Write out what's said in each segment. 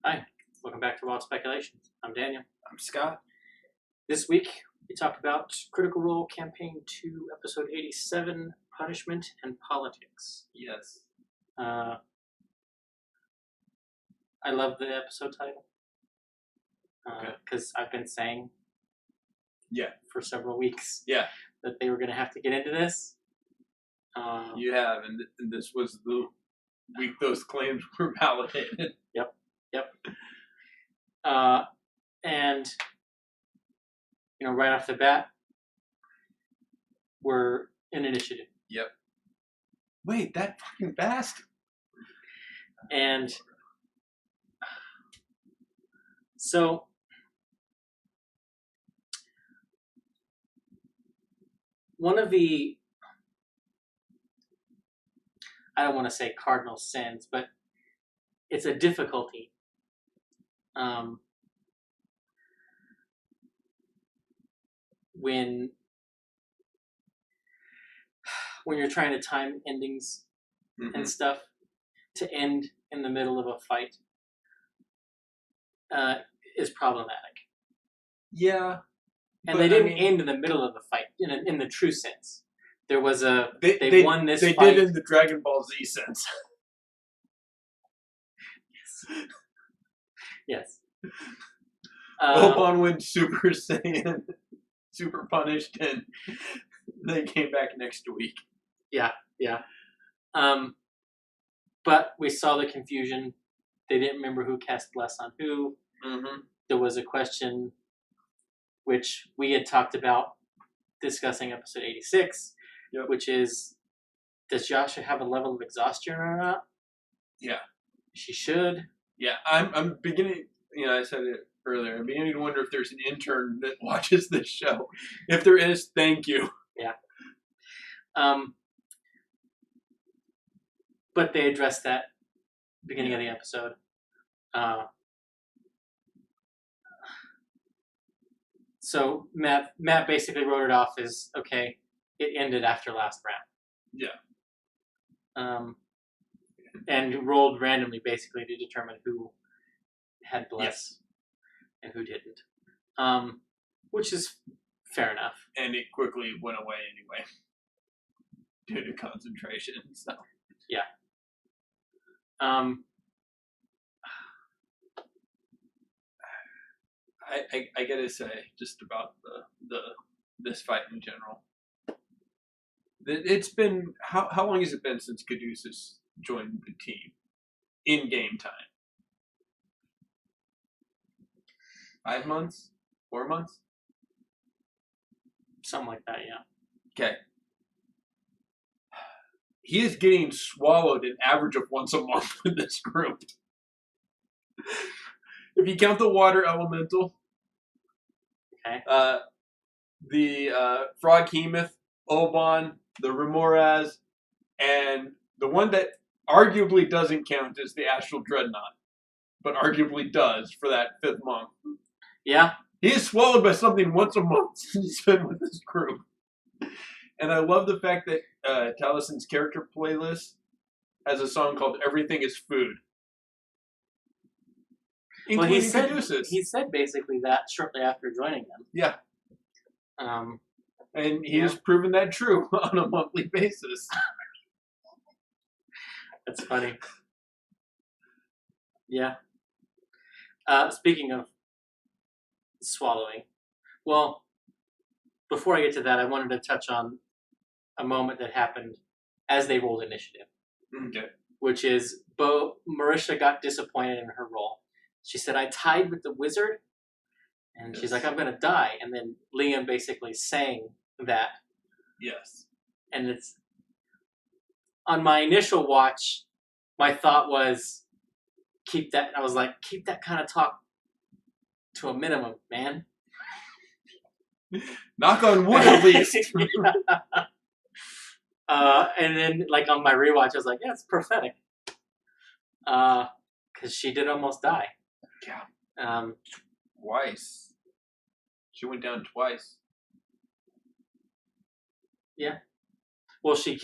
Hi, welcome back to Wild Speculations. I'm Daniel. I'm Scott. This week we talked about Critical Role Campaign 2, Episode 87, Punishment and Politics. Yes. I love the episode title because I've been saying for several weeks that they were going to have to get into this. You have, and this was the week those claims were validated. Yep. And, you know, right off the bat, we're in initiative. Yep. Wait, that fucking fast? And so one of the, I don't want to say cardinal sins, but it's a difficulty. When you're trying to time endings and stuff to end in the middle of a fight is problematic. Yeah. And they didn't end in the middle of the fight in the true sense. There was a they won this fight. They did in the Dragon Ball Z sense. Yes. Oban went Super Saiyan, super punished, and they came back next week. Yeah. But we saw the confusion. They didn't remember who cast bless on who. Mm-hmm. There was a question which we had talked about discussing episode 86, which is, does Yasha have a level of exhaustion or not? Yeah. She should. Yeah, I'm beginning, I said it earlier, I'm beginning to wonder if there's an intern that watches this show. If there is, thank you. Yeah. But they addressed that beginning of the episode. So Matt basically wrote it off as, okay, it ended after last round. Yeah. And rolled randomly basically to determine who had bless and who didn't. Which is fair enough. And it quickly went away anyway. Due to concentration, so. Yeah. I gotta say, just about this fight in general. It's been how long has it been since Caduceus joined the team in game time? 5 months? 4 months? Something like that, yeah. Okay. He is getting swallowed an average of once a month with this group. If you count the water elemental, okay. The Froghemoth, Oban, the Remoraz, and the one that arguably doesn't count is the Astral Dreadnought, but arguably does for that 5th month. Yeah. He is swallowed by something once a month since he's been with this group. And I love the fact that Talison's character playlist has a song called Everything is Food. Well, he said basically that shortly after joining them. Yeah. And he has proven that true on a monthly basis. That's funny. Yeah. Speaking of swallowing, well, before I get to that, I wanted to touch on a moment that happened as they rolled initiative. Okay. Which is, Marisha got disappointed in her role. She said, I tied with the wizard. And she's like, I'm going to die. And then Liam basically sang that. Yes. And it's, on my initial watch, my thought was, keep that kind of talk to a minimum, man. Knock on wood, at least. And then, like, on my rewatch, I was like, yeah, it's prophetic. Because she did almost die. Yeah. Twice. She went down twice. Yeah. Well, she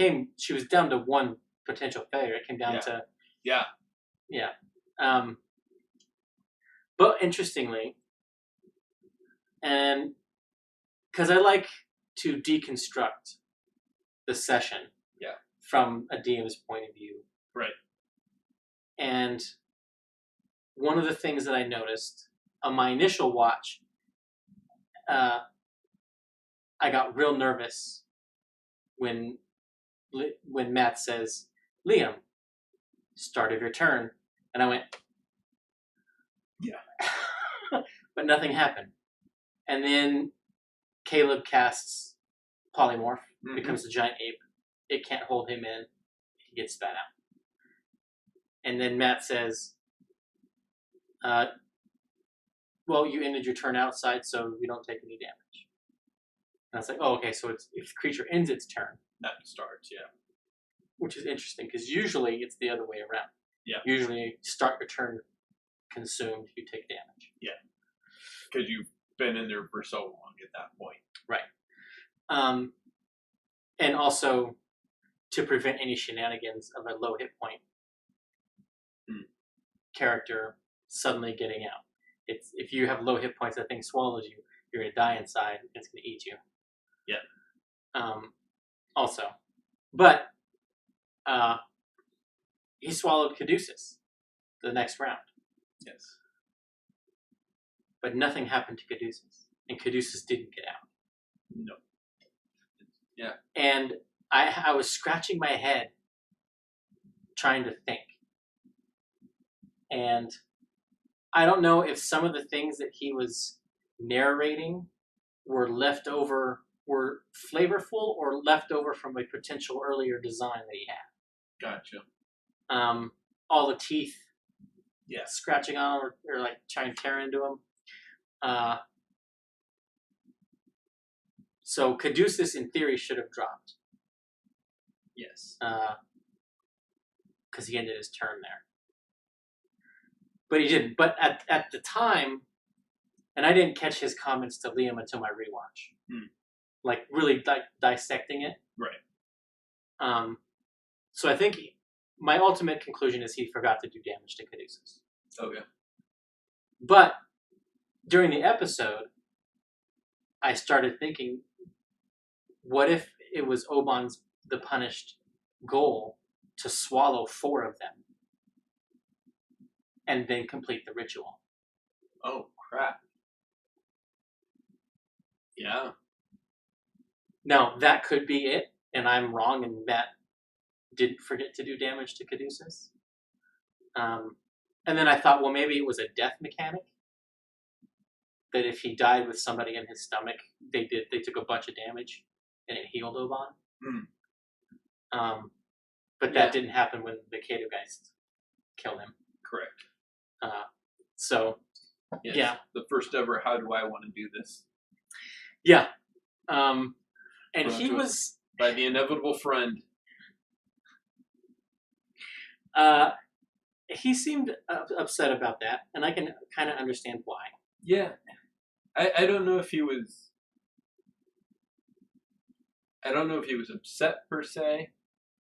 was down to one potential failure. It came down to... Yeah. Yeah. But interestingly, and because I like to deconstruct the session from a DM's point of view. Right. And one of the things that I noticed on my initial watch, I got real nervous when Matt says, "Liam, start of your turn," and I went, "Yeah," but nothing happened. And then Caleb casts Polymorph, becomes a giant ape. It can't hold him in. He gets spat out. And then Matt says, "Well, you ended your turn outside, so you don't take any damage." And I was like, "Oh, okay. So it's if the creature ends its turn, that starts, yeah." Which is interesting because usually it's the other way around. Yeah. Usually, start your turn consumed, you take damage. Yeah. Because you've been in there for so long at that point. Right. And also to prevent any shenanigans of a low hit point character suddenly getting out. It's if you have low hit points, that thing swallows you. You're gonna die inside. It's gonna eat you. Yeah. Also, but he swallowed Caduceus the next round. Yes. But nothing happened to Caduceus, and Caduceus didn't get out. No. Yeah. And I was scratching my head trying to think. And I don't know if some of the things that he was narrating were flavorful or left over from a potential earlier design that he had. Gotcha. All the teeth Yeah. scratching on him or like trying to tear into him. So Caduceus, in theory, should have dropped. Yes. Because he ended his turn there. But he didn't. But at the time, and I didn't catch his comments to Liam until my rewatch. Like, really dissecting it. Right. So I think my ultimate conclusion is he forgot to do damage to Caduceus. Okay. But during the episode, I started thinking, what if it was Oban's the punished goal to swallow 4 of them and then complete the ritual? Oh, crap. Yeah. Now, that could be it, and I'm wrong, and Matt didn't forget to do damage to Caduceus. And then I thought, well, maybe it was a death mechanic. That if he died with somebody in his stomach, they took a bunch of damage, and it healed Oban. But that didn't happen when the Cadogeist killed him. Correct. So, yes. Yeah. The first ever, how do I want to do this? Yeah. And he was... By the inevitable friend. He seemed upset about that, and I can kind of understand why. Yeah. I don't know if he was... I don't know if he was upset per se,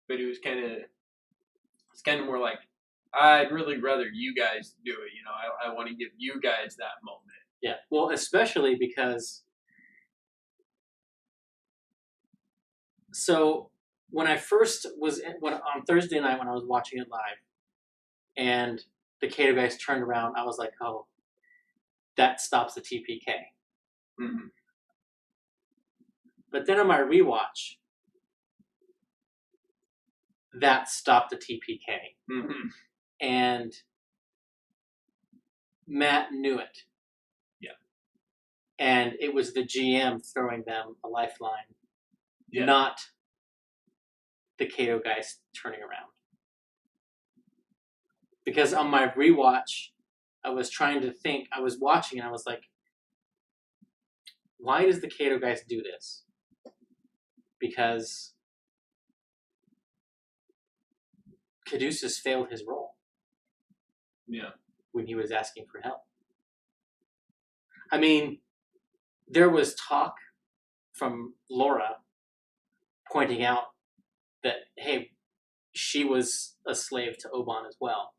but he was kind of... It's kind of more like, I'd really rather you guys do it. You know, I want to give you guys that moment. Yeah. Well, especially because... So, when I first was... on Thursday night when I was watching it live, and the Cadogeist turned around, I was like, oh, that stops the TPK. Mm-hmm. But then on my rewatch, that stopped the TPK. Mm-hmm. And Matt knew it. Yeah. And it was the GM throwing them a lifeline, yeah. not the Cadogeist turning around. Because on my rewatch, I was trying to think, I was watching and I was like, why does the Cadogeist do this? Because Caduceus failed his role. Yeah. When he was asking for help. I mean, there was talk from Laura pointing out that, hey, she was a slave to Oban as well.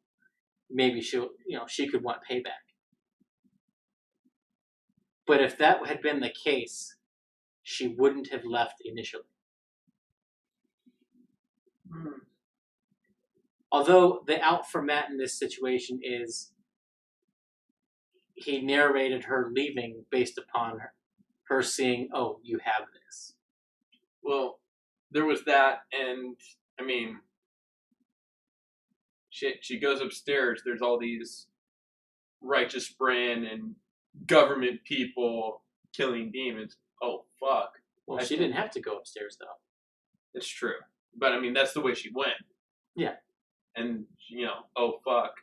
Maybe she could want payback. But if that had been the case, she wouldn't have left initially. Although the out for Matt in this situation is he narrated her leaving based upon her seeing, oh, you have this. Well, there was that, and I mean, she goes upstairs. There's all these righteous brand and government people killing demons. Oh, fuck. Well, she didn't have to go upstairs, though. It's true. But, I mean, that's the way she went. Yeah. And, oh, fuck.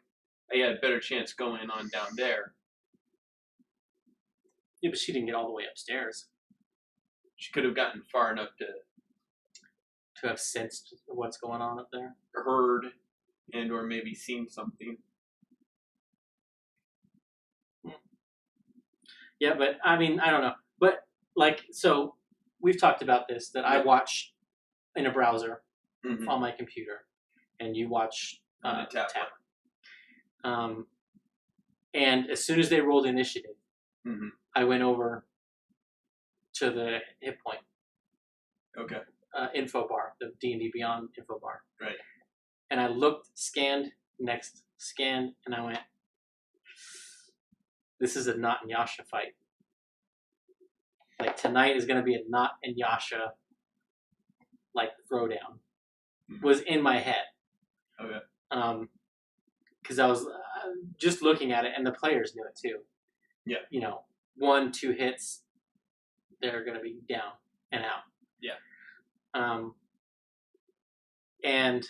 I had a better chance going on down there. Yeah, but she didn't get all the way upstairs. She could have gotten far enough to have sensed what's going on up there. Heard and or maybe seen something. Yeah, but, I mean, I don't know. But, so we've talked about this, that I watch in a browser on my computer, and you watch on the tab. And as soon as they rolled initiative, I went over to the hit point. Okay. Info bar, the D&D Beyond info bar. Right. And I looked, scanned, and I went, this is a Not and Yasha fight. Like, tonight is going to be a Not and Yasha, throwdown. Was in my head. Okay. Because I was just looking at it, and the players knew it too. Yeah. 1, 2 hits, they're going to be down and out. Yeah. And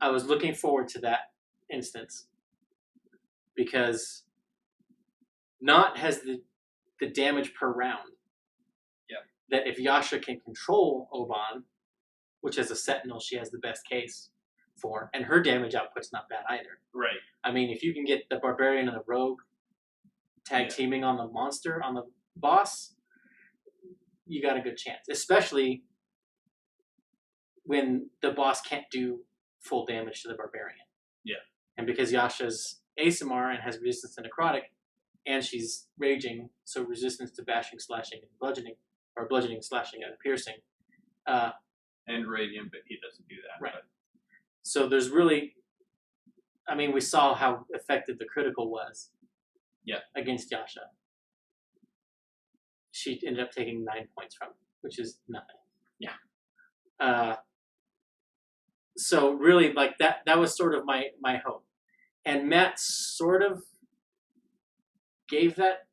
I was looking forward to that instance because Not has the damage per round. Yeah. That if Yasha can control Oban, which as a Sentinel she has the best case for, and her damage output's not bad either. Right. I mean, if you can get the Barbarian and the Rogue tag teaming on the monster, on the boss, you got a good chance. Especially when the boss can't do full damage to the Barbarian. Yeah. And because Yasha's ASMR and has resistance to necrotic, and she's raging, so resistance to bashing, slashing, and bludgeoning, or bludgeoning, slashing, and piercing. And radiant, but he doesn't do that. Right. But. So there's really, I mean, we saw how effective the critical was. Yeah. Against Yasha. She ended up taking 9 points from it, which is nothing. Yeah. So really, that was sort of my hope. And Matt sort of gave that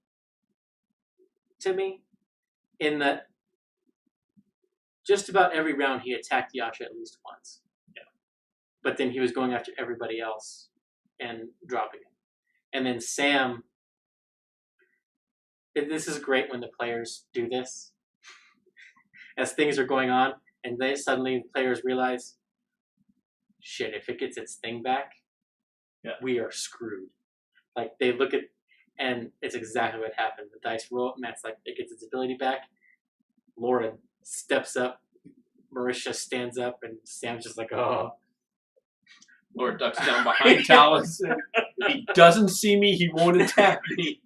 to me in that just about every round he attacked Yasha at least once. Yeah. But then he was going after everybody else and dropping him. And then Sam, this is great when the players do this. As things are going on, and the players realize, shit, if it gets its thing back, we are screwed. They look at, and it's exactly what happened. The dice roll, Matt's like, it gets its ability back. Lauren steps up, Marisha stands up, and Sam's just like, oh. Laura ducks down behind Talus. If he doesn't see me, he won't attack me.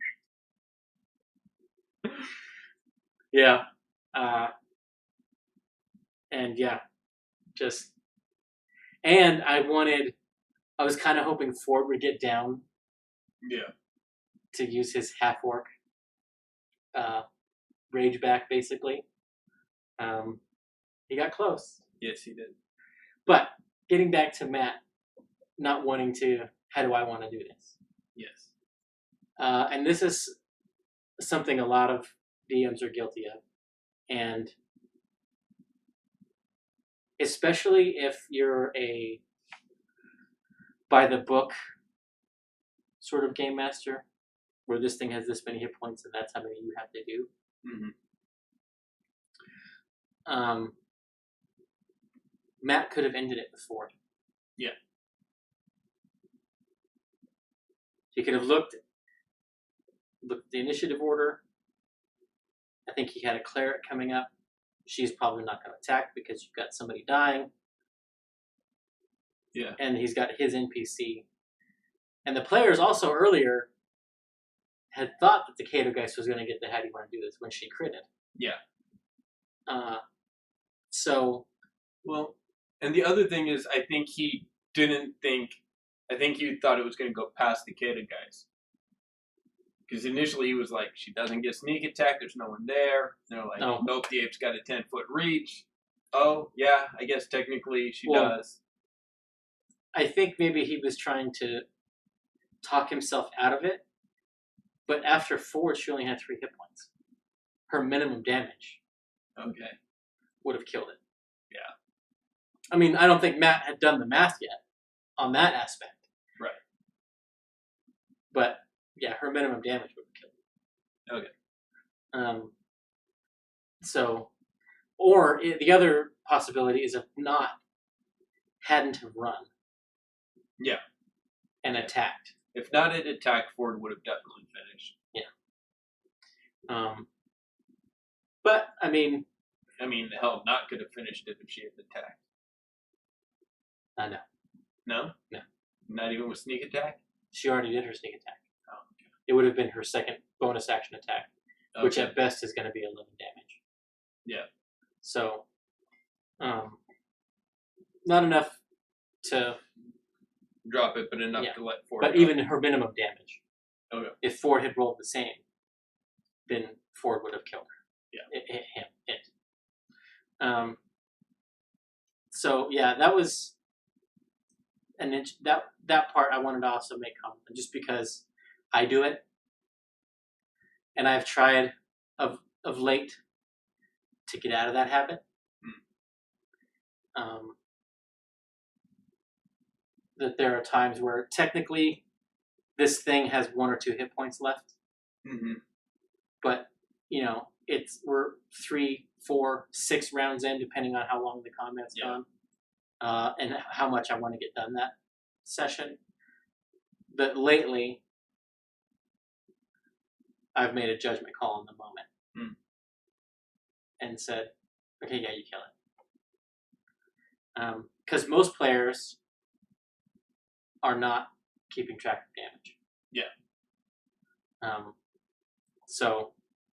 Yeah. And I was kind of hoping Ford would get down. Yeah. To use his half-orc rage back, basically. He got close. Yes, he did. But getting back to Matt, not wanting to, how do I want to do this? Yes. And this is something a lot of DMs are guilty of. And especially if you're a by-the-book sort of game master, where this thing has this many hit points and that's how many you have to do. Matt could have ended it before. Yeah. He could have looked at the initiative order. I think he had a cleric coming up. She's probably not going to attack because you've got somebody dying. Yeah. And he's got his NPC. And the players also earlier had thought that the Kato Geist was going to get the "How do you want to do this?" when she critted. Yeah. So. Well, and the other thing is, I think he didn't think. I think he thought it was going to go past the Kato Geist. Because initially he was like, she doesn't get sneak attack, there's no one there. And they're like, nope, the ape's got a 10-foot reach. Oh, yeah, I guess technically she does. I think maybe he was trying to talk himself out of it. But after 4, she only had 3 hit points. Her minimum damage would have killed it. Yeah. I mean, I don't think Matt had done the math yet on that aspect. Right. But, yeah, her minimum damage would have killed it. Okay. So, or the other possibility is if not, hadn't have run. Yeah. And attacked. If not had attacked, Ford would have definitely finished. Yeah. But, I mean, hell, not could have finished it if she had attacked. No. No? No. Not even with sneak attack? She already did her sneak attack. Oh, okay. It would have been her second bonus action attack, which at best is going to be 11 damage. Yeah. So, not enough to drop it, but enough to let Ford. But go. Even her minimum damage. Okay. If Ford had rolled the same, then Ford would have killed her. Yeah. It hit him. So yeah, that was that part I wanted to also make comment, just because I do it, and I've tried of late to get out of that habit. That there are times where technically this thing has 1 or 2 hit points left, but we're 3, 4, 6 rounds in, depending on how long the combat's gone, and how much I want to get done that session. But lately, I've made a judgment call in the moment and said, "Okay, yeah, you kill it," because most players are not keeping track of damage. Yeah. So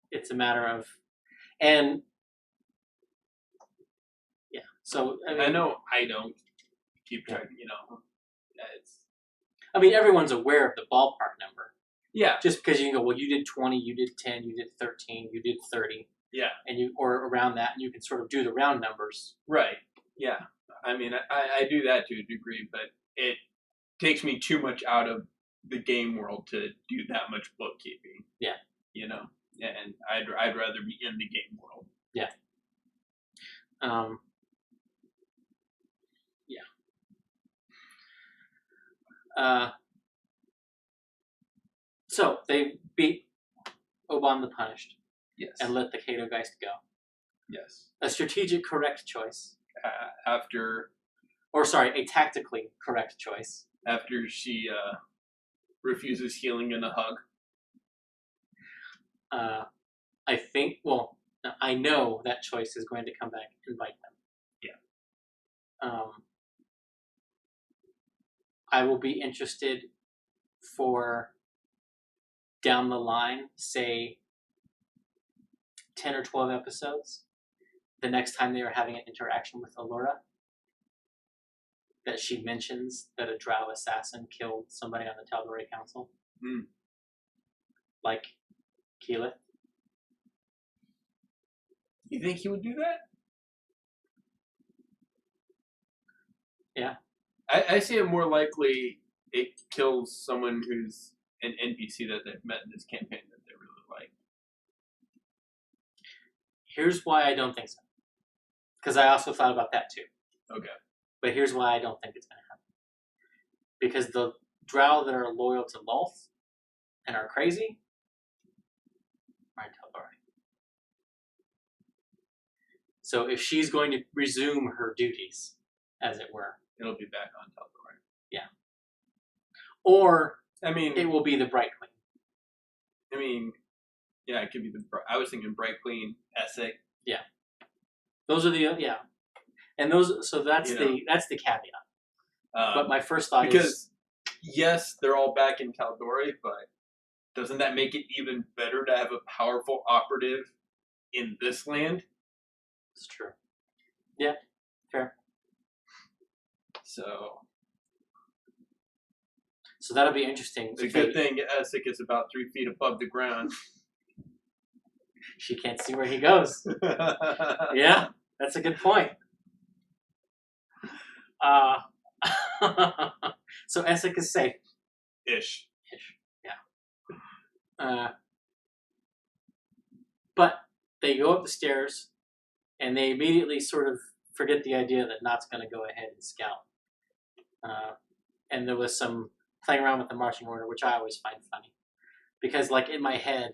it's a matter of, and yeah. So I know I don't keep track. Everyone's aware of the ballpark number. Yeah. Just because you can go, well, you did 20, you did 10, you did 13, you did 30. Yeah. And or around that, and you can sort of do the round numbers. Right. Yeah. I do that to a degree, but it takes me too much out of the game world to do that much bookkeeping. Yeah. And I'd rather be in the game world. Yeah. So they beat Oban the Punished. Yes. And let the Kato Geist go. Yes. A strategic correct choice. A tactically correct choice. After she refuses healing and a hug. I know that choice is going to come back and bite them. Yeah. I will be interested for down the line, say 10 or 12 episodes, the next time they are having an interaction with Allura, that she mentions that a Drow assassin killed somebody on the Tal'Dorei Council. Like Keyleth. You think he would do that? Yeah. I see it more likely it kills someone who's an NPC that they've met in this campaign that they really like. Here's why I don't think so. Because I also thought about that too. Okay. But here's why I don't think it's going to happen. Because the Drow that are loyal to Lolth and are crazy are in Tal'Dorei. So if she's going to resume her duties, as it were, it'll be back on Tal'Dorei. Yeah. Or it will be the Bright Queen. Yeah, it could be I was thinking Bright Queen, Essek. Yeah. Those are the and those. So that's the caveat. But my first thought is yes, they're all back in Tal'Dorei, but doesn't that make it even better to have a powerful operative in this land? It's true. Yeah, fair. So that'll be interesting. it's a good thing Essek is about 3 feet above the ground. She can't see where he goes. Yeah, that's a good point. So Essek is safe. Ish. Yeah. But they go up the stairs, and they immediately sort of forget the idea that Nott's going to go ahead and scout. And there was some playing around with the marching order, which I always find funny. Because, like, in my head,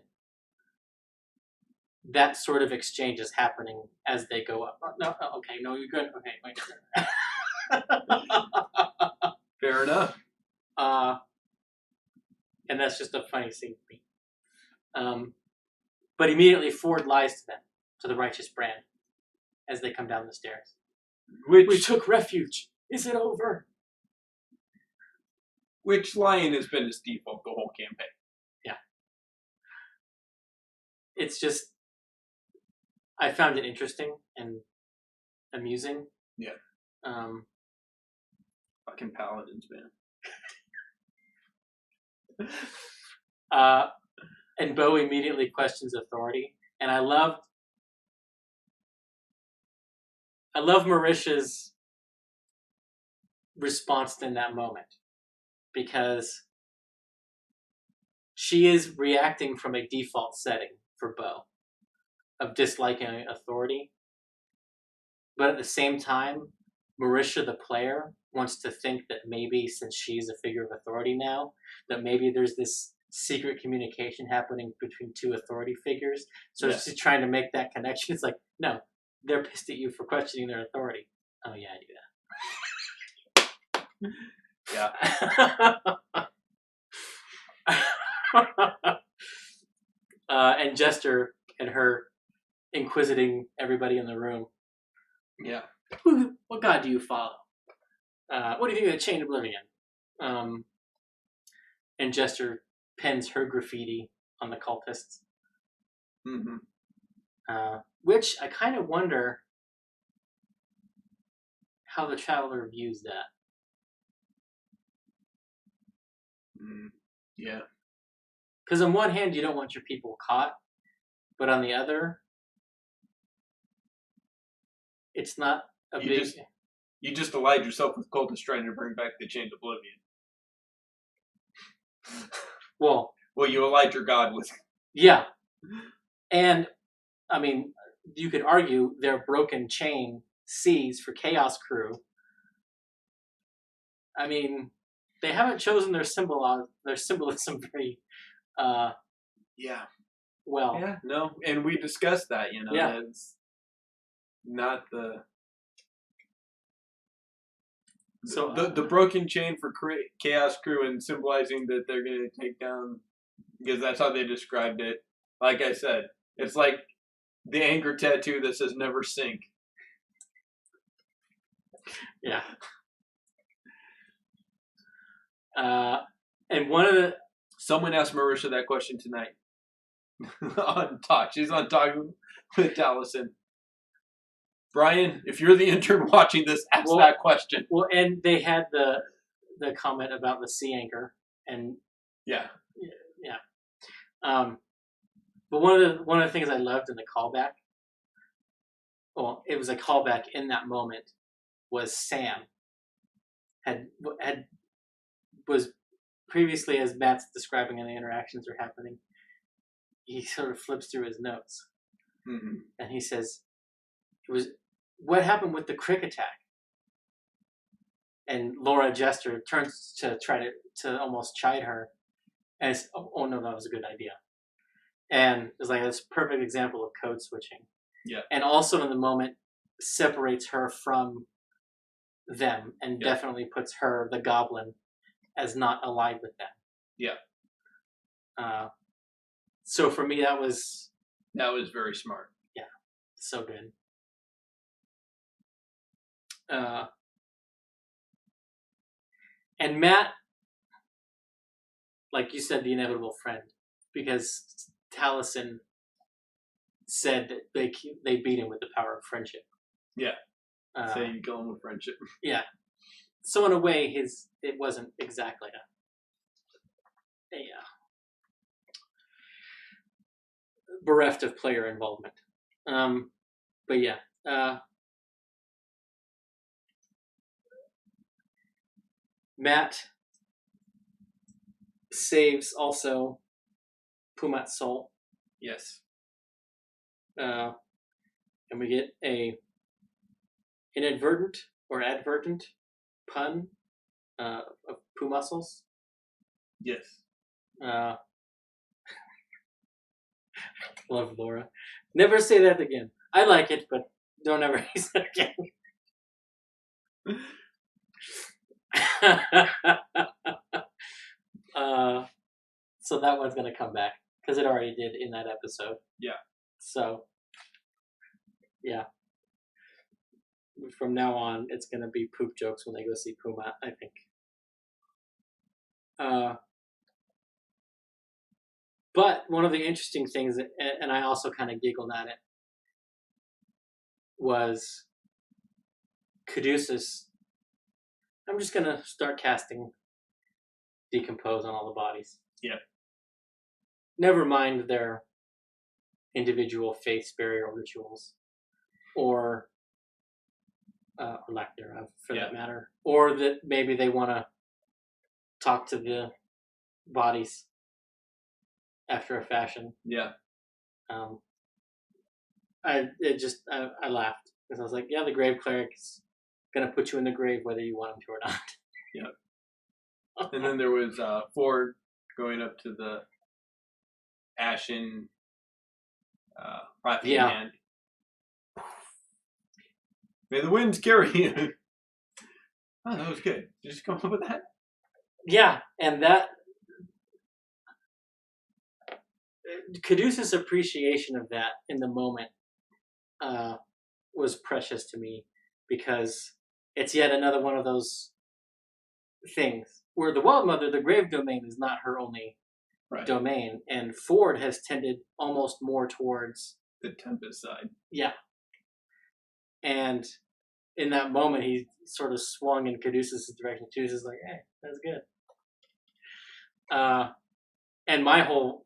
that sort of exchange is happening as they go up. No, you're good. Okay, wait. Fair enough. And that's just a funny scene to me. But immediately Ford lies to them, to the righteous brand, as they come down the stairs. We took refuge. Is it over? Which lying has been his default the whole campaign. Yeah. It's just, I found it interesting and amusing. Yeah. Fucking paladins, man. And Bo immediately questions authority, and I love Marisha's response in that moment, because she is reacting from a default setting for Bo of disliking authority, but at the same time, Marisha the player wants to think that maybe since she's a figure of authority now, that maybe there's this secret communication happening between two authority figures. So she's trying to make that connection. It's like, no, they're pissed at you for questioning their authority. Oh yeah, I do that. Yeah. And Jester and her inquisiting everybody in the room. Yeah. What god do you follow? What do you think of the Chain of Oblivion? And Jester pens her graffiti on the cultists. Mm-hmm. Which I kind of wonder how the Traveler views that. Yeah. Because on one hand, you don't want your people caught, but on the other, it's not a big... You just allied yourself with cultists trying to bring back the Chain of Oblivion. Well, you allied your god with... Yeah. And, I mean, you could argue their broken chain C's for Chaos Crew. I mean, they haven't chosen their symbolism very well. Yeah, no, and we discussed that, it's not the... So the broken chain for Chaos Crew and symbolizing that they're going to take down, because that's how they described it. Like I said, it's like the anger tattoo that says never sink. Yeah. And one of the... Someone asked Marisha that question tonight. On Talk. She's on Talk with Allison. Brian, if you're the intern watching this, ask that question. Well, and they had the comment about the sea anchor, and yeah. But one of the things I loved in the callback, well, it was a callback in that moment, was Sam was previously, as Matt's describing and the interactions are happening, he sort of flips through his notes, and he says, "It was." What happened with the crick attack? And Laura Jester turns to try to almost chide her, and it's, oh no, that was a good idea. And it's like this perfect example of code switching. Yeah. And also in the moment separates her from them and definitely puts her, the goblin, as not allied with them. Yeah. So for me, that was very smart. Yeah, so good. And Matt, like you said, the inevitable friend. because Taliesin said that they beat him with the power of friendship. Yeah. So you kill him with friendship. Yeah. So in a way, it wasn't exactly a bereft of player involvement. But yeah. Matt saves also Pumat's soul. Yes. And we get a inadvertent or advertent pun of poo muscles. Yes. Love Laura. Never say that again. I like it, but don't ever use it again. So that one's gonna come back because it already did in that episode. Yeah. So yeah. From now on, it's gonna be poop jokes when they go see Puma, I think. But one of the interesting things, and I also kind of giggled at it, was Caduceus. I'm just gonna start casting Decompose on all the bodies. Yeah. Never mind their individual faiths, burial rituals, or lack thereof, for that matter, or that maybe they want to talk to the bodies after a fashion. Yeah. I laughed because I was like, yeah, the grave cleric's gonna put you in the grave whether you want him to or not. Yeah. And then there was Ford going up to the ashen rocking hand. May the winds carry you. Oh, that was good. Did you just come up with that? Yeah, and that Caduceus' appreciation of that in the moment was precious to me because it's yet another one of those things where the Wild Mother, the grave domain, is not her only domain, and Ford has tended almost more towards the Tempest side. Yeah. And in that moment, he sort of swung in Caduceus' direction too. He's like, hey, that's good. And my whole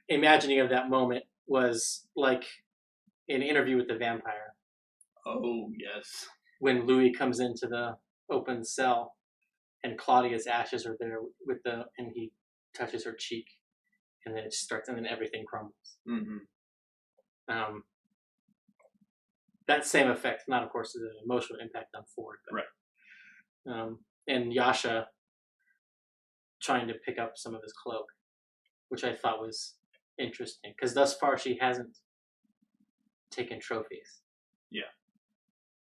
imagining of that moment was like an Interview with the Vampire. Oh, yes. When Louis comes into the open cell and Claudia's ashes are there and he touches her cheek and then it starts and then everything crumbles. Mm-hmm. That same effect, not of course the emotional impact on Ford, but, and Yasha trying to pick up some of his cloak, which I thought was interesting because thus far she hasn't taken trophies. Yeah.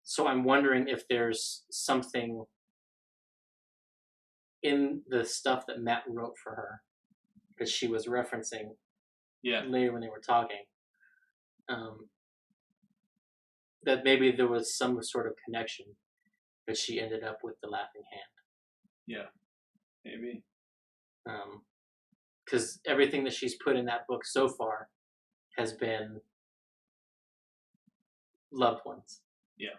So I'm wondering if there's something in the stuff that Matt wrote for her that she was referencing later when they were talking. That maybe there was some sort of connection that she ended up with the Laughing Hand. Yeah, maybe. Because everything that she's put in that book so far has been loved ones. Yeah.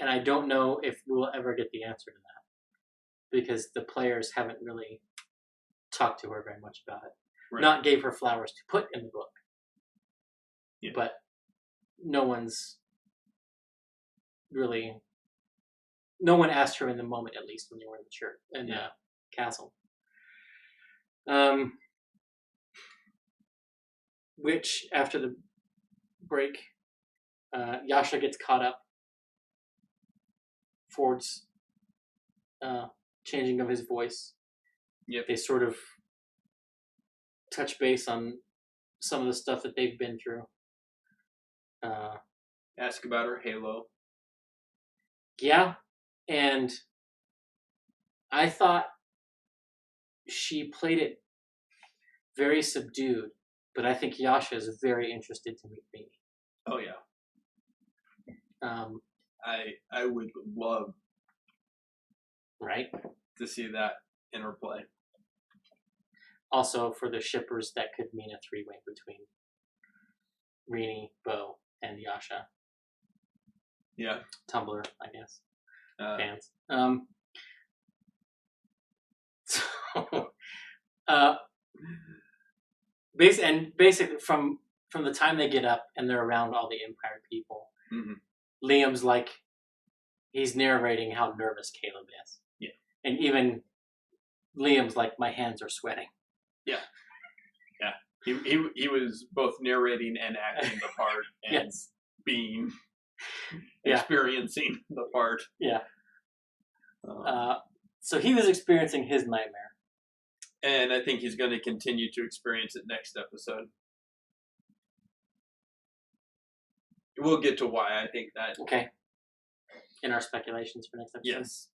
And I don't know if we'll ever get the answer to that because the players haven't really talked to her very much about it. Right. Not gave her flowers to put in the book. Yeah. But no one asked her in the moment, at least when they were in the church in the castle. Which after the break, Yasha gets caught up. Ford's changing of his voice. Yep. They sort of touch base on some of the stuff that they've been through. Ask about her halo. Yeah, and I thought she played it very subdued, but I think Yasha is very interested to meet Mimi. Oh yeah. I would love to see that interplay. Also, for the shippers, that could mean a three-way between Rini, Bo, and Yasha. Yeah. Tumblr, I guess. Fans. Basically, from the time they get up and they're around all the Empire people, Liam's like, he's narrating how nervous Caleb is. Yeah. And even Liam's like, my hands are sweating. Yeah. Yeah. He was both narrating and acting the part and yes. being experiencing the part. Yeah. So he was experiencing his nightmare. And I think he's going to continue to experience it next episode. We'll get to why I think that. Okay. In our speculations for next episode. Yes.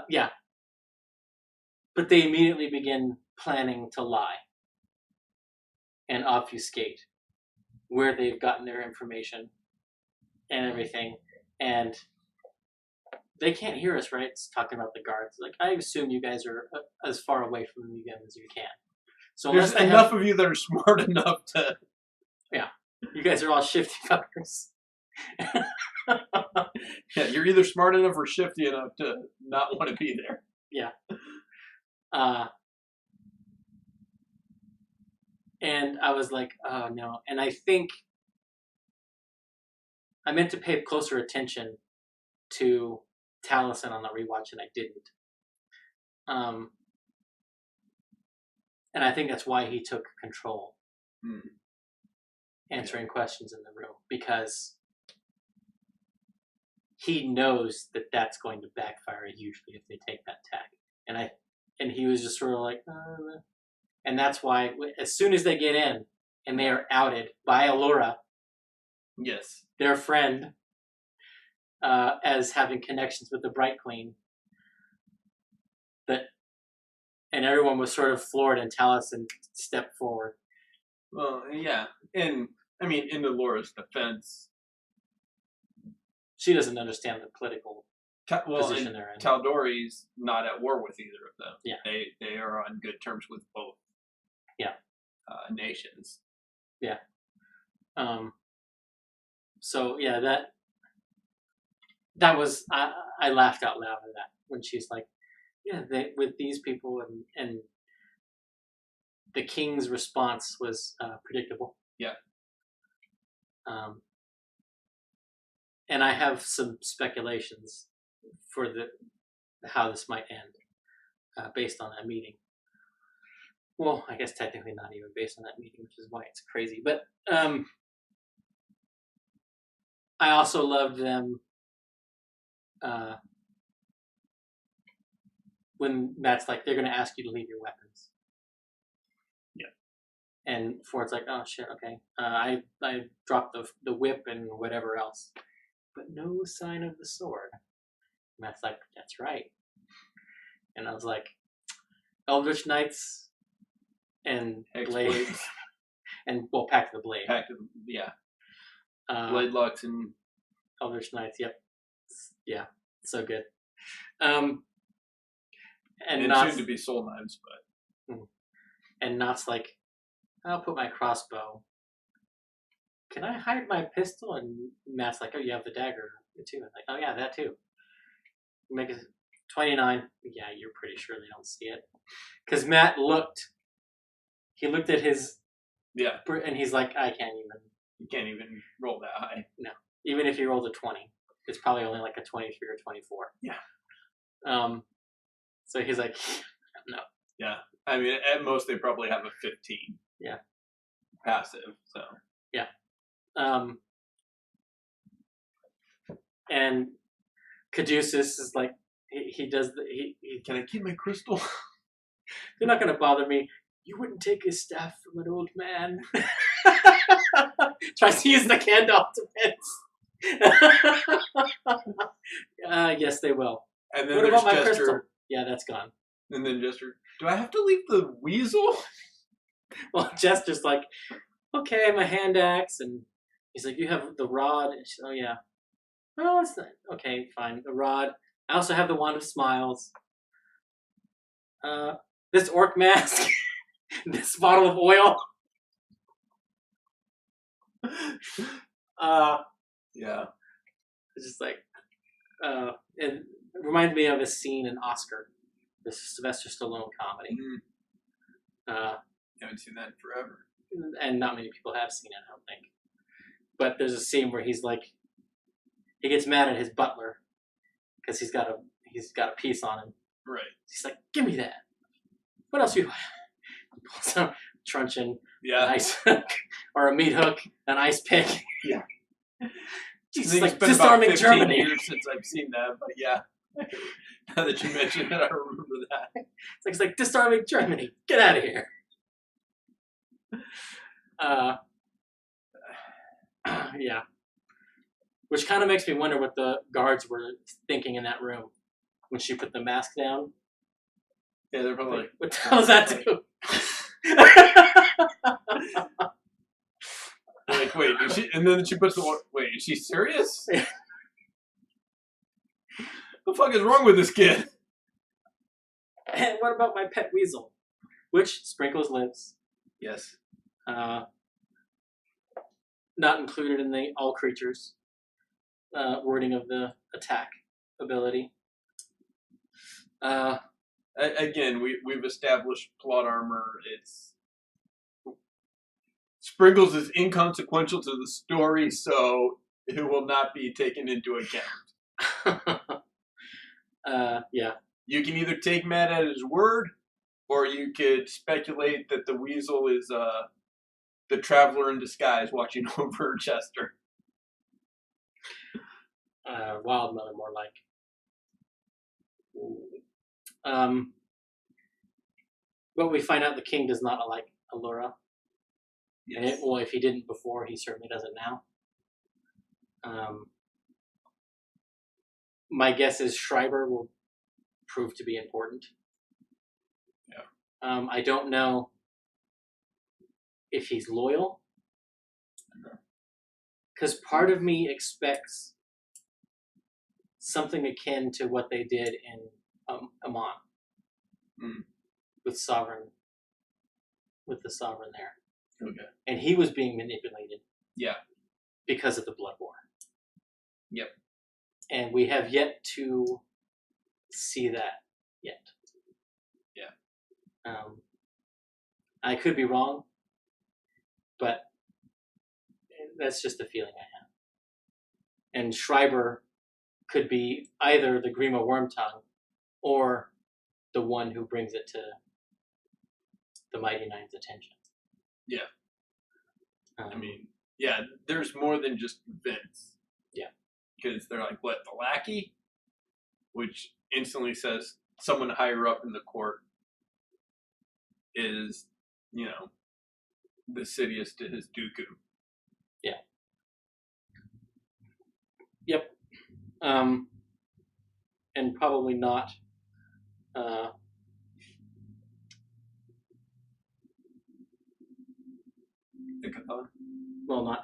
Yeah. But they immediately begin planning to lie and obfuscate where they've gotten their information and everything. And they can't hear us, right? It's talking about the guards. Like, I assume you guys are as far away from them as you can. So there's enough of you that are smart enough to... Yeah. You guys are all shifty fuckers. Yeah, you're either smart enough or shifty enough to not want to be there. Yeah. And I was like, oh no. And I think I meant to pay closer attention to Taliesin on the rewatch, and I didn't. And I think that's why he took control, answering questions in the room, because he knows that that's going to backfire hugely if they take that tack. And he was just sort of like, and that's why as soon as they get in and they are outed by Allura, yes, their friend, as having connections with the Bright Queen, and everyone was sort of floored, and Taliesin stepped forward. Well, yeah, and I mean, in Allura's defense, she doesn't understand the political position they're in. Tal'Dorei's not at war with either of them. Yeah, they are on good terms with both. Yeah, nations. Yeah. So yeah, that was I laughed out loud at that when she's like, yeah, with these people, and the king's response was predictable. Yeah. And I have some speculations for how this might end, based on that meeting. Well, I guess technically not even based on that meeting, which is why it's crazy. But I also loved them when Matt's like, they're going to ask you to leave your weapons. Yeah. And Ford's like, oh shit, okay. I dropped the whip and whatever else, but no sign of the sword. Matt's like, that's right. And I was like, Eldritch Knights and Blade, and well, Pact of the Blade. Yeah. Blade Locks and Eldritch Knights. Yep. Yeah. So good. And not soon to be Soul Knives, but. And Knott's like, I'll put my crossbow. Can I hide my pistol? And Matt's like, oh, you have the dagger too. I'm like, oh yeah, that too. Make it 29. Yeah, you're pretty sure they don't see it. Because Matt looked. He looked at his. Yeah. And he's like, I can't even. You can't even roll that high. No. Even if you rolled a 20, it's probably only like a 23 or 24. Yeah. So he's like, no. Yeah. I mean, at most they probably have a 15. Yeah. Passive, so. Yeah. And Caduceus is like, he does he can I keep my crystal? They're not going to bother me. You wouldn't take his staff from an old man. Tries to use the Gandalf defense. Yes, they will. And then what about my Jester. crystal? Yeah, that's gone. And then Jester, do I have to leave the weasel? Well, Jester's like, okay, my hand axe, and he's like, you have the rod. And she's, oh yeah. Well, it's not okay. Fine, the rod. I also have the wand of smiles. this orc mask, this bottle of oil. Yeah. It's just like, it reminds me of a scene in Oscar, the Sylvester Stallone comedy. Haven't seen that in forever. And not many people have seen it, I don't think. But there's a scene where he's like, he gets mad at his butler because he's got a piece on him. Right. He's like, "Give me that. What else you?" He pulls out a truncheon, an ice hook, or a meat hook, an ice pick. Yeah. Jesus, It's like been about disarming 15 Germany. years since I've seen that, but yeah. Now that you mention it, I remember that. It's like disarming Germany. Get out of here. Yeah. Which kind of makes me wonder what the guards were thinking in that room when she put the mask down. Yeah, they're probably like, what the hell does that do? like, wait, is she? And then she puts the wait, is she serious? The fuck is wrong with this kid? And what about my pet weasel? Which Sprinkles lives. Yes. Not included in the all creatures wording of the attack ability. Again, we've established plot armor. It's Sprinkles is inconsequential to the story, so it will not be taken into account. Yeah. You can either take Matt at his word, or you could speculate that the weasel is the traveler in disguise watching over Chester. Wild Mother, more like. But we find out the king does not like Allura. Yes. And if he didn't before, he certainly doesn't now. My guess is Schreiber will prove to be important. Yeah. I don't know if he's loyal. Because part of me expects something akin to what they did in Amon with the Sovereign there. Okay. And he was being manipulated. Yeah. Because of the Blood War. Yep. And we have yet to see that yet. Yeah. I could be wrong, but that's just the feeling I have. And Schreiber could be either the Grima Wormtongue or the one who brings it to the Mighty Nine's attention. Yeah. I mean, yeah, there's more than just Vince. Yeah. Because they're like, what, the lackey? Which instantly says someone higher up in the court is, the Sidious to his Dooku. Yeah. Yep. And probably not Ikathon? Well,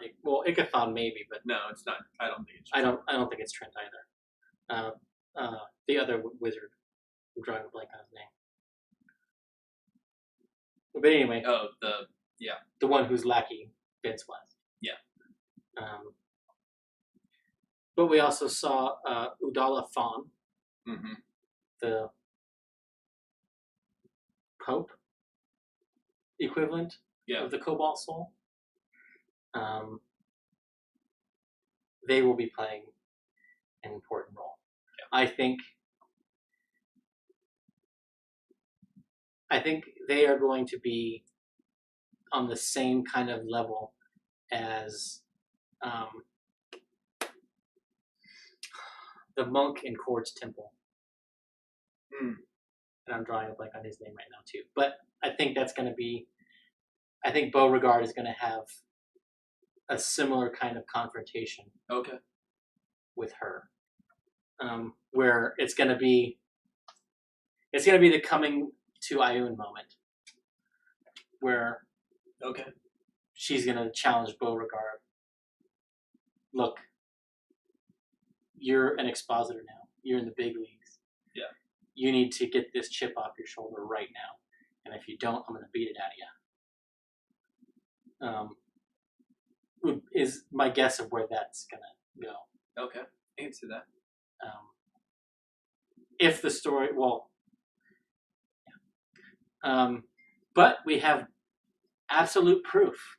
Ikathon maybe, but No, it's not. I don't think it's I don't think it's Trent either. The other wizard. I'm drawing a blank on his name. But anyway. Oh, the one whose lackey Vince was. Yeah. But we also saw Udala Thon, the Pope equivalent of the Cobalt Soul. They will be playing an important role. Yeah. I think they are going to be on the same kind of level as the monk in Cord's Temple. And I'm drawing a blank on his name right now too. But I think I think Beauregard is going to have a similar kind of confrontation. Okay. With her, where it's going to be the coming to Ioun moment, where she's going to challenge Beauregard. Look, you're an expositor now. You're in the big leagues. Yeah. you need to get this chip off your shoulder right now. And if you don't, I'm going to beat it out of you. Is my guess of where that's going to go. Okay, I can see that. If the story, well, but we have absolute proof.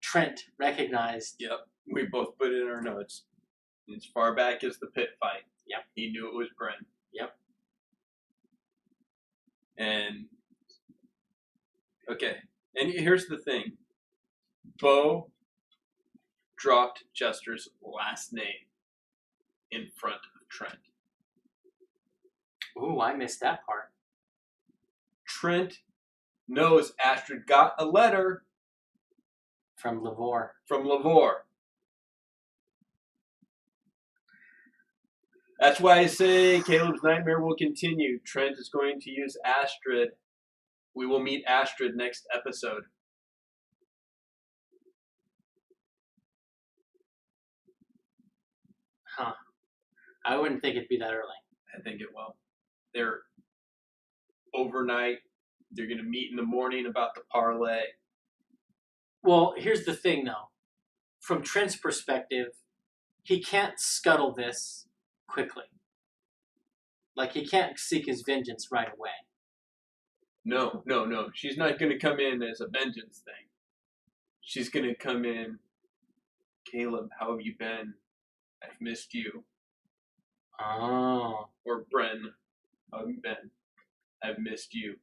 Trent recognized. Yep, we both put it in our notes. As far back as the pit fight. Yep. He knew it was Bren. Yep. And okay, and here's the thing. Bo dropped Chester's last name in front of Trent. Ooh, I missed that part. Trent knows Astrid got a letter From Lavore. That's why I say Caleb's nightmare will continue. Trent is going to use Astrid. We will meet Astrid next episode. Huh. I wouldn't think it'd be that early. I think it will. They're overnight. They're going to meet in the morning about the parlay. Well, here's the thing, though. From Trent's perspective, he can't scuttle this quickly. Like, he can't seek his vengeance right away. No. She's not going to come in as a vengeance thing. She's going to come in, Caleb, how have you been? I've missed you. Oh. Or Bren, how have you been? I've missed you.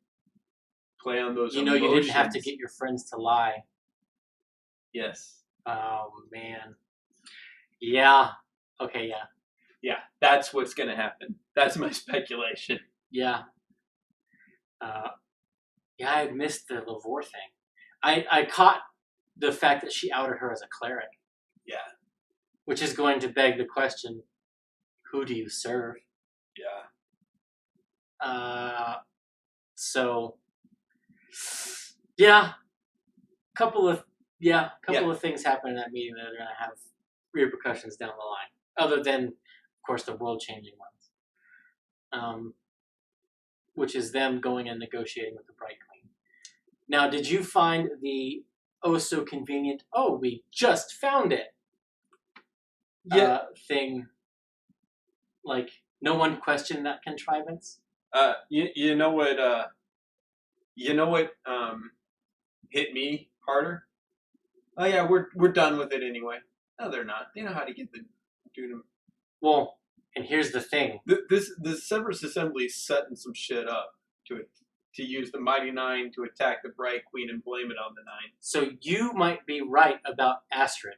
Play on those emotions. You didn't have to get your friends to lie. Yes. Oh, man. Yeah. Okay, yeah. Yeah, that's what's going to happen. That's my speculation. Yeah. Yeah, I missed the Lavore thing. I caught the fact that she outed her as a cleric. Yeah. Which is going to beg the question, who do you serve? Yeah. So, yeah. Couple of things happen in that meeting that are going to have repercussions down the line. Other than, of course, the world-changing ones. Which is them going and negotiating with the Bright Queen. Now, did you find the oh-so-convenient, oh, we just found it thing? Like, no one questioned that contrivance? You know what hit me harder? Oh yeah, we're done with it anyway. No, they're not. They know how to get the Dunam. Well, and here's the thing. The Severus Assembly is setting some shit up to use the Mighty Nine to attack the Bright Queen and blame it on the Nine. So you might be right about Astrid,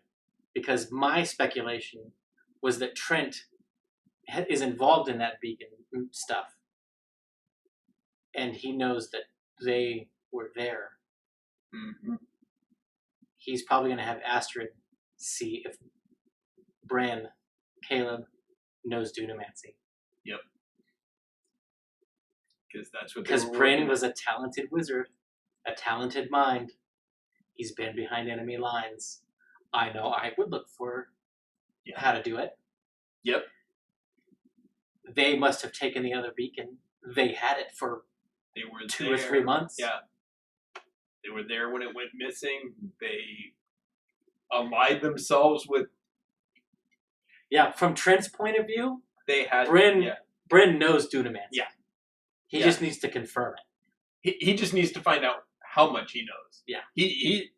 because my speculation was that Trent is involved in that beacon stuff. And he knows that they were there. Mm-hmm. He's probably going to have Astrid see if Bran, Caleb, knows Dunamancy. Yep. Because Bran was a talented wizard, a talented mind. He's been behind enemy lines. I know I would look for how to do it. Yep. They must have taken the other beacon. They had it for 2 or 3 months. Yeah. They were there when it went missing. They allied themselves with... Yeah, from Trent's point of view, they had Bryn knows Dunamancy. Yeah. He just needs to confirm it. He just needs to find out how much he knows. Yeah. He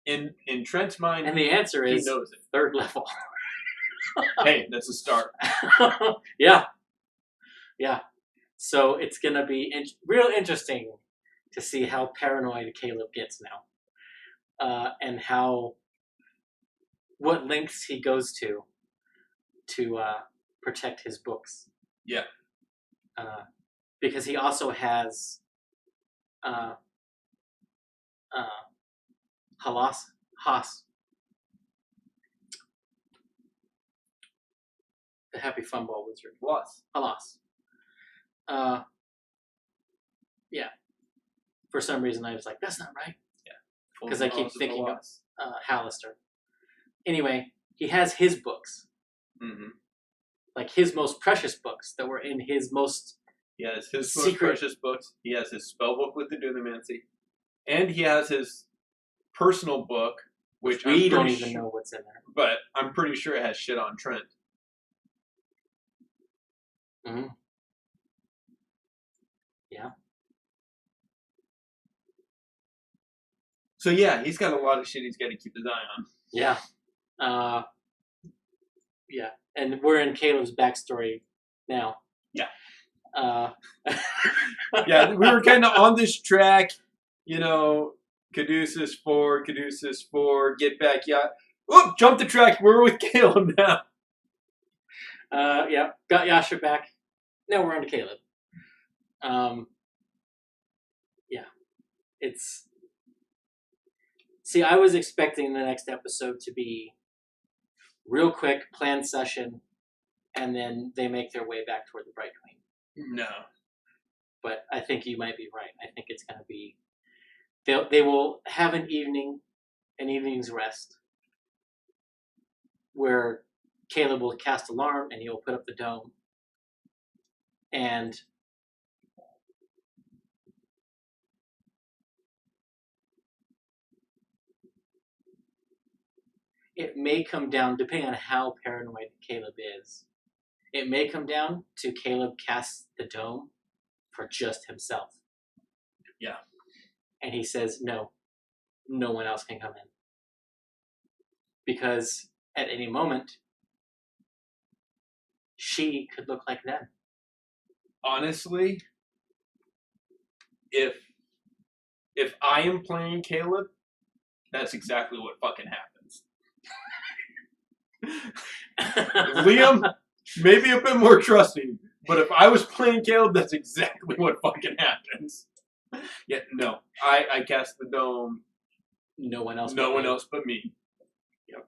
in Trent's mind, and the answer is he knows it. 3rd level. Hey, that's a start. Yeah. Yeah. So it's going to be real interesting to see how paranoid Caleb gets now. And what lengths he goes to protect his books. Yeah. Because he also has Haas, the Happy Funball Wizard. Halas. Yeah. For some reason, I was like, that's not right. Yeah. Because I keep thinking of Hallister. Anyway, he has his books. Mm-hmm. like his most precious books that were in his most He has his most secret precious books. He has his spell book with the Dunamancy. And he has his personal book, which we I'm don't pretty even sure, know what's in there. but I'm pretty sure it has shit on Trent. Mm-hmm. Yeah. So yeah, he's got a lot of shit he's got to keep his eye on. Yeah. Yeah. And we're in Caleb's backstory now. Yeah. Yeah, we were kind of on this track, you know, Caduceus 4, get back, yeah. Oop, jump the track, we're with Caleb now. Yeah, got Yasha back. Now we're on to Caleb. Yeah, it's... See, I was expecting the next episode to be real quick, planned session, and then they make their way back toward the Bright Queen. No. But I think you might be right. I think it's going to be... They will have an evening's rest, where Caleb will cast alarm and he'll put up the dome. And it may come down, depending on how paranoid Caleb is, it may come down to Caleb casts the dome for just himself. Yeah. And he says, no one else can come in. Because at any moment, she could look like them. Honestly, if I am playing Caleb, that's exactly what fucking happens. Liam, maybe a bit more trusting, but if I was playing Caleb, that's exactly what fucking happens. Yeah, no. I cast the dome. No one else. No one else but me. Yep.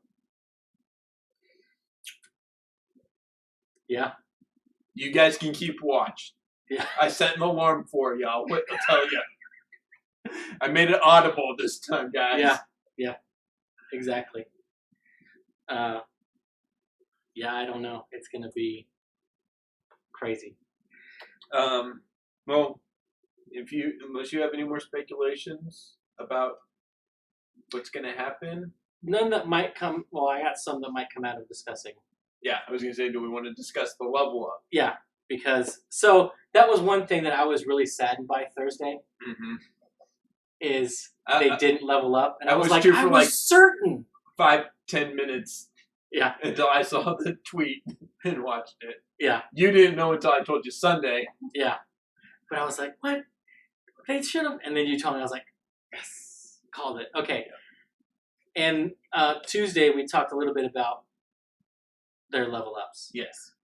Yeah. You guys can keep watch. Yeah. I set an alarm for you. I'll tell you. I made it audible this time, guys. Yeah. Yeah. Exactly. Yeah, I don't know. It's gonna be crazy. Well, unless you have any more speculations about what's gonna happen. None that might come. Well, I got some that might come out of discussing. Yeah, I was gonna say, do we want to discuss the level up? Yeah, because that was one thing that I was really saddened by Thursday. Mm-hmm. Is they didn't level up, and I was like, I was certain. 5-10 minutes. Yeah. Until I saw the tweet and watched it. Yeah. You didn't know until I told you Sunday. Yeah. But I was like, what? They should have. And then you told me, I was like, yes, called it. Okay. Yeah. And Tuesday we talked a little bit about their level ups. Yes.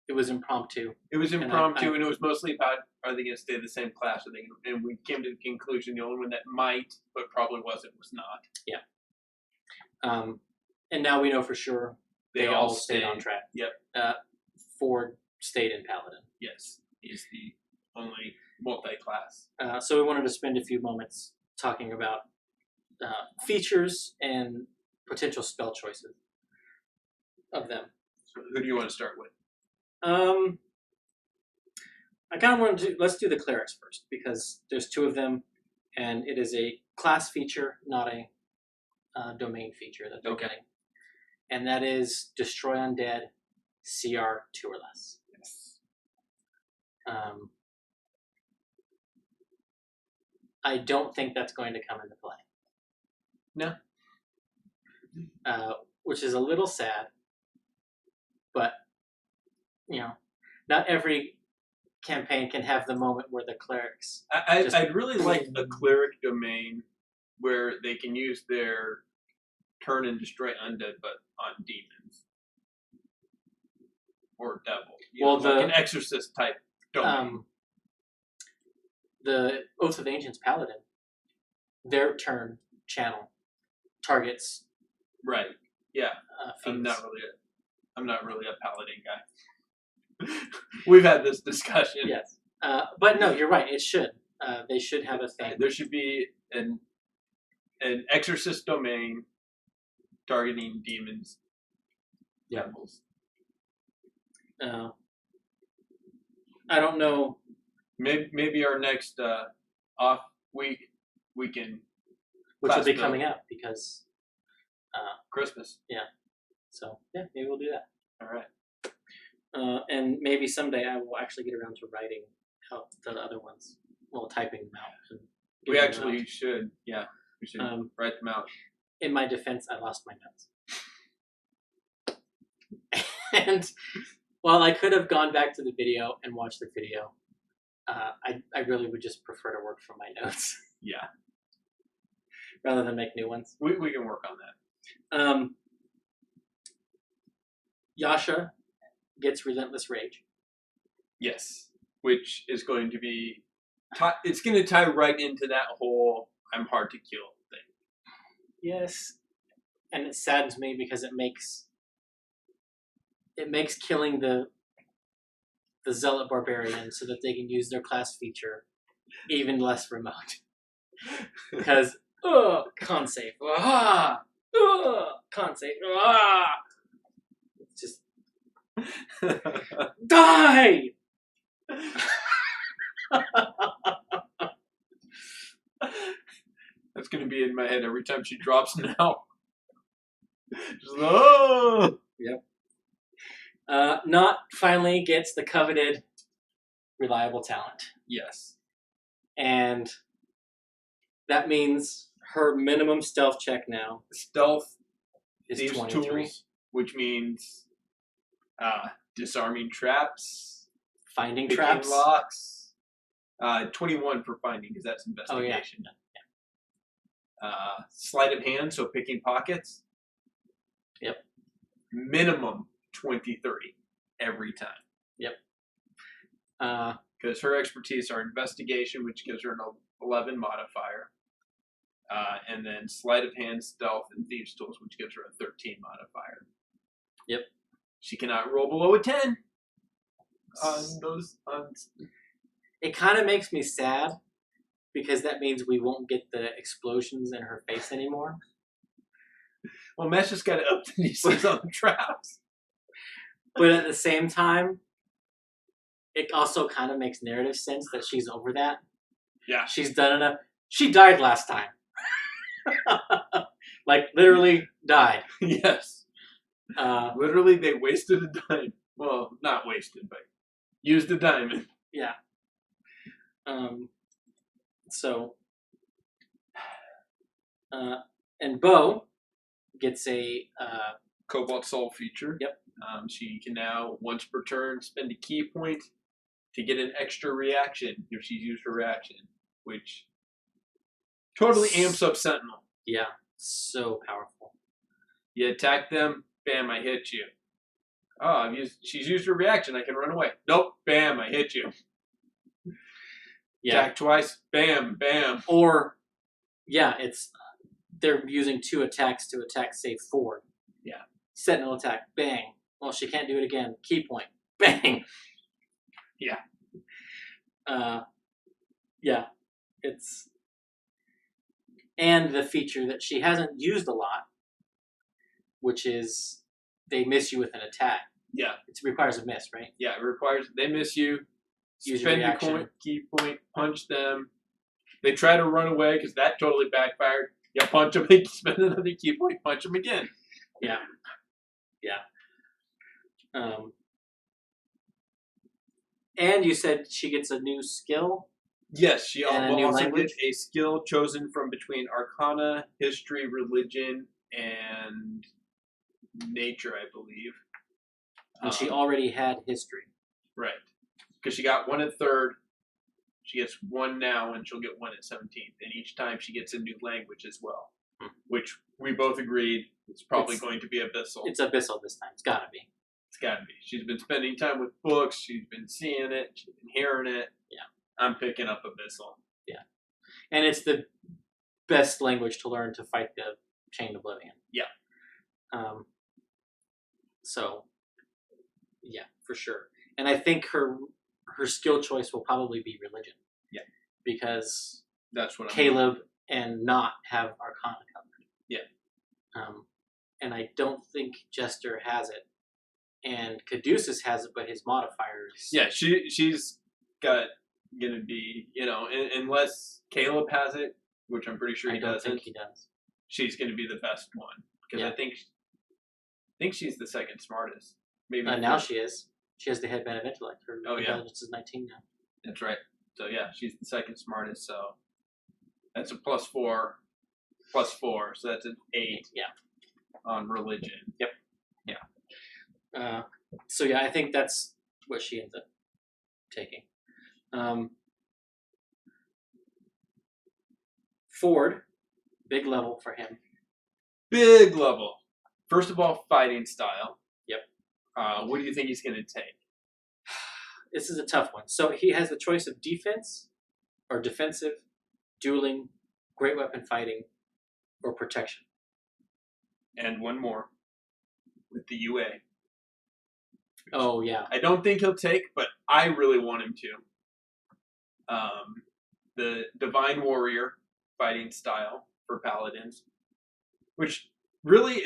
It was impromptu. It was impromptu, and it was mostly about, are they going to stay the same class? And we came to the conclusion the only one that might, but probably wasn't, was not. Yeah. And now we know for sure they all stayed on track. Yep. Ford stayed in Paladin. Yes. He's the only multi-class. So we wanted to spend a few moments talking about features and potential spell choices of them. So who do you want to start with? I kind of want to let's do the clerics first, because there's two of them, and it is a class feature, not a domain feature that they're getting. And that is Destroy Undead, CR 2 or less. Yes. I don't think that's going to come into play. No. Which is a little sad, but, not every campaign can have the moment where the clerics... I'd really like a cleric domain where they can use their turn and destroy undead, but on demons. Or devils. Like an exorcist type domain. The Oath of Ancients Paladin, their turn channel targets... Right. Yeah. Fiends. I'm not really a paladin guy. We've had this discussion. Yes. But no, you're right. It should. They should have a thing. There should be an exorcist domain targeting demons, devils. I don't know. Maybe our next off week we can Which will be class coming out because, Christmas. so yeah, maybe we'll do that. All right. And maybe someday I will actually get around to writing out the other ones. Well, typing them out. And We getting them actually out. should. Yeah, we should write them out. In my defense, I lost my notes. And while I could have gone back to the video and watched the video, I really would just prefer to work from my notes. Yeah. Rather than make new ones. We can work on that. Yasha gets Relentless Rage. Yes, which is going to be it's going to tie right into that whole I'm hard to kill thing. Yes, and it saddens me because it makes killing the Zealot Barbarian so that they can use their class feature even less remote. Because con save, con save, it's just die. That's going to be in my head every time she drops now. Just, oh! Yep. Not finally gets the coveted reliable talent. Yes. And that means her minimum stealth check now Stealth is thieves 23. tools, which means disarming traps, Finding picking traps. locks. 21 for finding because that's investigation. Oh, yeah. Sleight of hand, so picking pockets. Yep. Minimum 23 every time. Yep. Because her expertise are investigation, which gives her an 11 modifier. And then sleight of hand, stealth, and thieves tools, which gives her a 13 modifier. Yep. She cannot roll below a 10 on those. It kind of makes me sad because that means we won't get the explosions in her face anymore. Well, Mesh just got to up the DCs on the traps. But at the same time, it also kind of makes narrative sense that she's over that. Yeah. She's done enough. She died last time. Like, literally died. Yes. Literally, they wasted a dime. Well, not wasted, but used a diamond. Yeah. And Bo gets a Cobalt Soul feature. Yep. She can now, once per turn, spend a key point to get an extra reaction if she's used her reaction, which totally amps up Sentinel. Yeah, so powerful. You attack them, bam, I hit you. Oh, she's used her reaction, I can run away. Nope, bam, I hit you. Yeah. Attack twice, bam, bam. Or, yeah, they're using 2 attacks to attack, say, 4. Yeah. Sentinel attack, bang. Well, she can't do it again. Key point, bang. Yeah. Yeah, it's... And the feature that she hasn't used a lot, which is they miss you with an attack. Yeah. It requires a miss, right? Yeah, it requires, they miss you, Use spend your your reaction. point, key point, punch them. They try to run away because that totally backfired. You punch them, they spend another key point, punch them again. Yeah. Yeah. And you said she gets a new skill? Yes, she And a will new also language? get a skill chosen from between Arcana, History, Religion, and Nature, I believe. And she already had history. Right. Because she got 1 at 3rd. She gets 1 now, and she'll get 1 at 17th. And each time she gets a new language as well. Which we both agreed it's probably going to be Abyssal. It's Abyssal this time. It's gotta be. It's got to be. She's been spending time with books. She's been seeing it. She's been hearing it. Yeah. I'm picking up Abyssal. Yeah. And it's the best language to learn to fight the Chained Oblivion. Yeah. So, yeah, for sure. And I think her skill choice will probably be Religion. Yeah. Because that's what Caleb and Not have Arcana covered. Yeah. And I don't think Jester has it. And Caduceus has it, but his modifiers. Yeah, she's got gonna be, unless Caleb has it, which I'm pretty sure he I don't doesn't. think he does. She's gonna be the best one because Yeah. I think she's the second smartest. Maybe Now she is. She has the headband of intellect. Her Oh, yeah. intelligence is 19 now. That's right. So yeah, she's the second smartest. So that's a +4, +4. So that's an 8. Yeah. On religion. Yep. Yeah. So yeah, I think that's what she ends up taking. Ford, big level for him. Big level. First of all, fighting style. Yep. What do you think he's going to take? This is a tough one. So he has the choice of defense or defensive, dueling, great weapon fighting, or protection. And one more with the UA. Oh, yeah. I don't think he'll take, but I really want him to. The Divine Warrior fighting style for Paladins, which really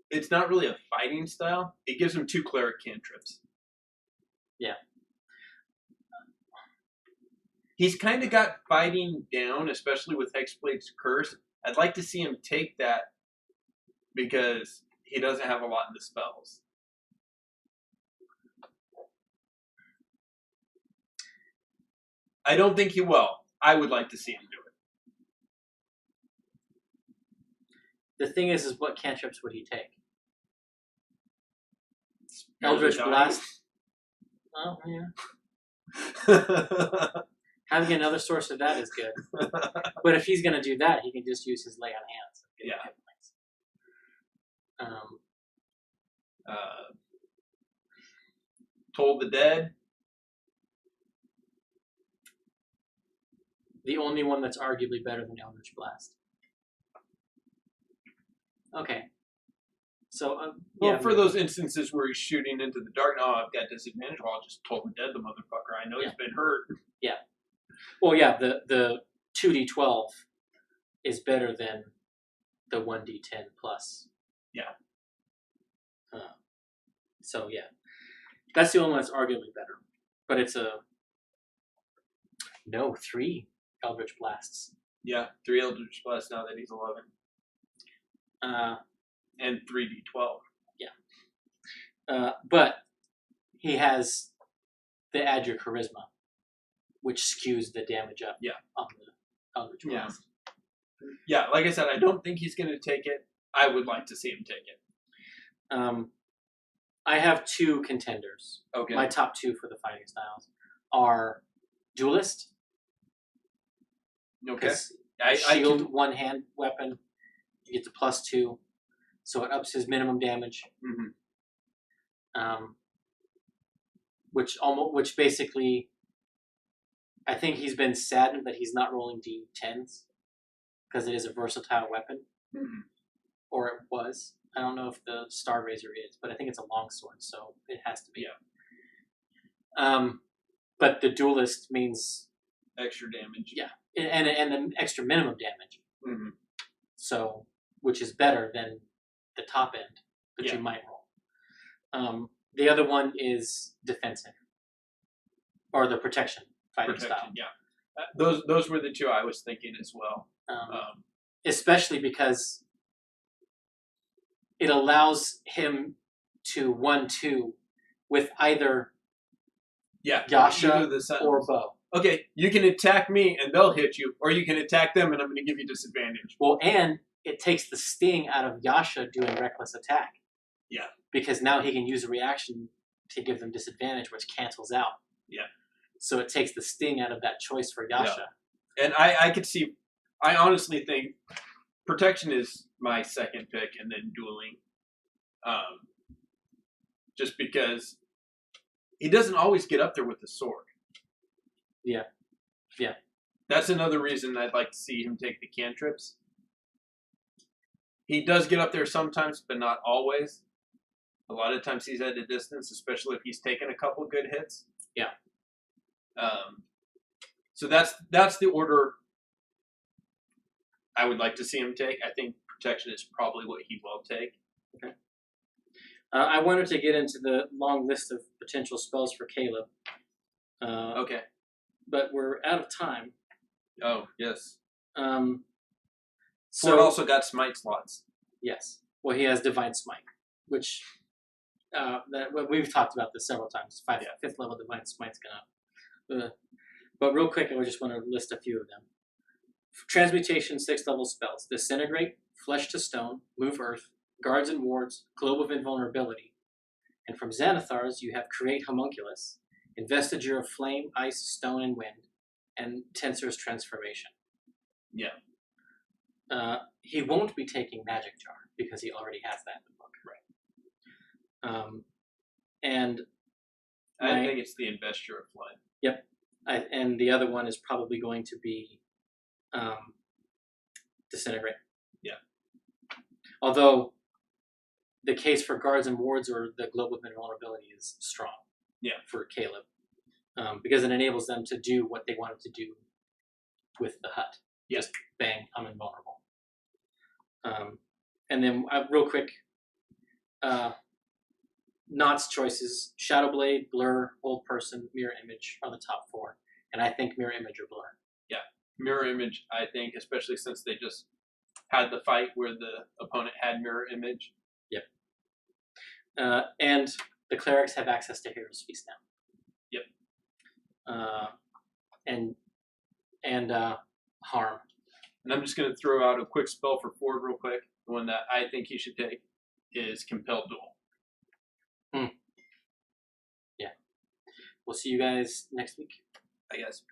it's not really a fighting style. It gives him 2 cleric cantrips. Yeah. He's kind of got fighting down, especially with Hexblade's Curse. I'd like to see him take that because he doesn't have a lot in the spells. I don't think he will. I would like to see him do it. The thing is what cantrips would he take? Eldritch Blast. Oh, yeah. Having another source of that is good. But if he's going to do that, he can just use his lay on hands. Yeah. Toll the Dead. The only one that's arguably better than Eldritch Blast. Okay. So, well, for those instances where he's shooting into the dark, I've got disadvantage. Well, I'll just Toll the Dead the motherfucker. I know he's been hurt. Yeah. Well, yeah, the 2d12 is better than the 1d10 plus. Yeah. So, yeah. That's the only one that's arguably better. But it's 3 Eldritch Blasts. Yeah, 3 Eldritch Blasts now that he's 11. And 3d12. Yeah. But he has the add your charisma, which skews the damage up on the Eldritch Blast. Yeah, like I said, I don't think he's going to take it. I would like to see him take it. I have 2 contenders. Okay. My top 2 for the fighting styles are Duelist. Okay. Shield, one-hand weapon, you get the +2, so it ups his minimum damage. Mm-hmm. Which basically, I think he's been saddened that he's not rolling D10s because it is a versatile weapon, or it was. I don't know if the Star Razor is, but I think it's a longsword, so it has to be. Yeah. But the Duelist means extra damage. Yeah. And an extra minimum damage. Mm-hmm. So, which is better than the top end that you might roll. The other one is defensive, or the protection fighting style. Yeah, those were the 2 I was thinking as well. Especially because it allows him to 1-2 with either Yasha or Bow. Okay, you can attack me and they'll hit you, or you can attack them and I'm going to give you disadvantage. Well, and it takes the sting out of Yasha doing reckless attack. Yeah. Because now he can use a reaction to give them disadvantage, which cancels out. Yeah. So it takes the sting out of that choice for Yasha. Yeah. And I could see, I honestly think protection is my second pick and then dueling. Just because he doesn't always get up there with the sword. Yeah. Yeah. That's another reason I'd like to see him take the cantrips. He does get up there sometimes, but not always. A lot of times he's at a distance, especially if he's taken a couple good hits. Yeah. So that's the order I would like to see him take. I think protection is probably what he will take. Okay. I wanted to get into the long list of potential spells for Caleb. Okay. But we're out of time. Oh, yes. So Ford also got smite slots. Yes. Well, he has Divine Smite, which we've talked about this several times. Fifth level Divine Smite's gonna. But real quick, I just want to list a few of them. Transmutation 6th level spells: Disintegrate, Flesh to Stone, Move Earth, Guards and Wards, Globe of Invulnerability. And from Xanathar's, you have Create Homunculus, Investiture of Flame, Ice, Stone, and Wind, and Tensor's Transformation. Yeah. He won't be taking Magic Jar because he already has that in the book. Right. And I think it's the Investiture of Flame. Yep. And the other one is probably going to be Disintegrate. Yeah. Although the case for Guards and Wards or the Globe of Invulnerability is strong. Yeah. For Caleb, because it enables them to do what they wanted to do with the hut. Yeah. Just bang, I'm invulnerable. And then real quick, Knott's choices: Shadowblade, Blur, Old Person, Mirror Image are the top 4, and I think Mirror Image or Blur. Yeah, Mirror Image. I think, especially since they just had the fight where the opponent had Mirror Image. Yep. And the clerics have access to Hero's Feast now. Yep. And Harm. And I'm just going to throw out a quick spell for Ford real quick. The one that I think he should take is Compel Duel. Yeah. We'll see you guys next week. I guess.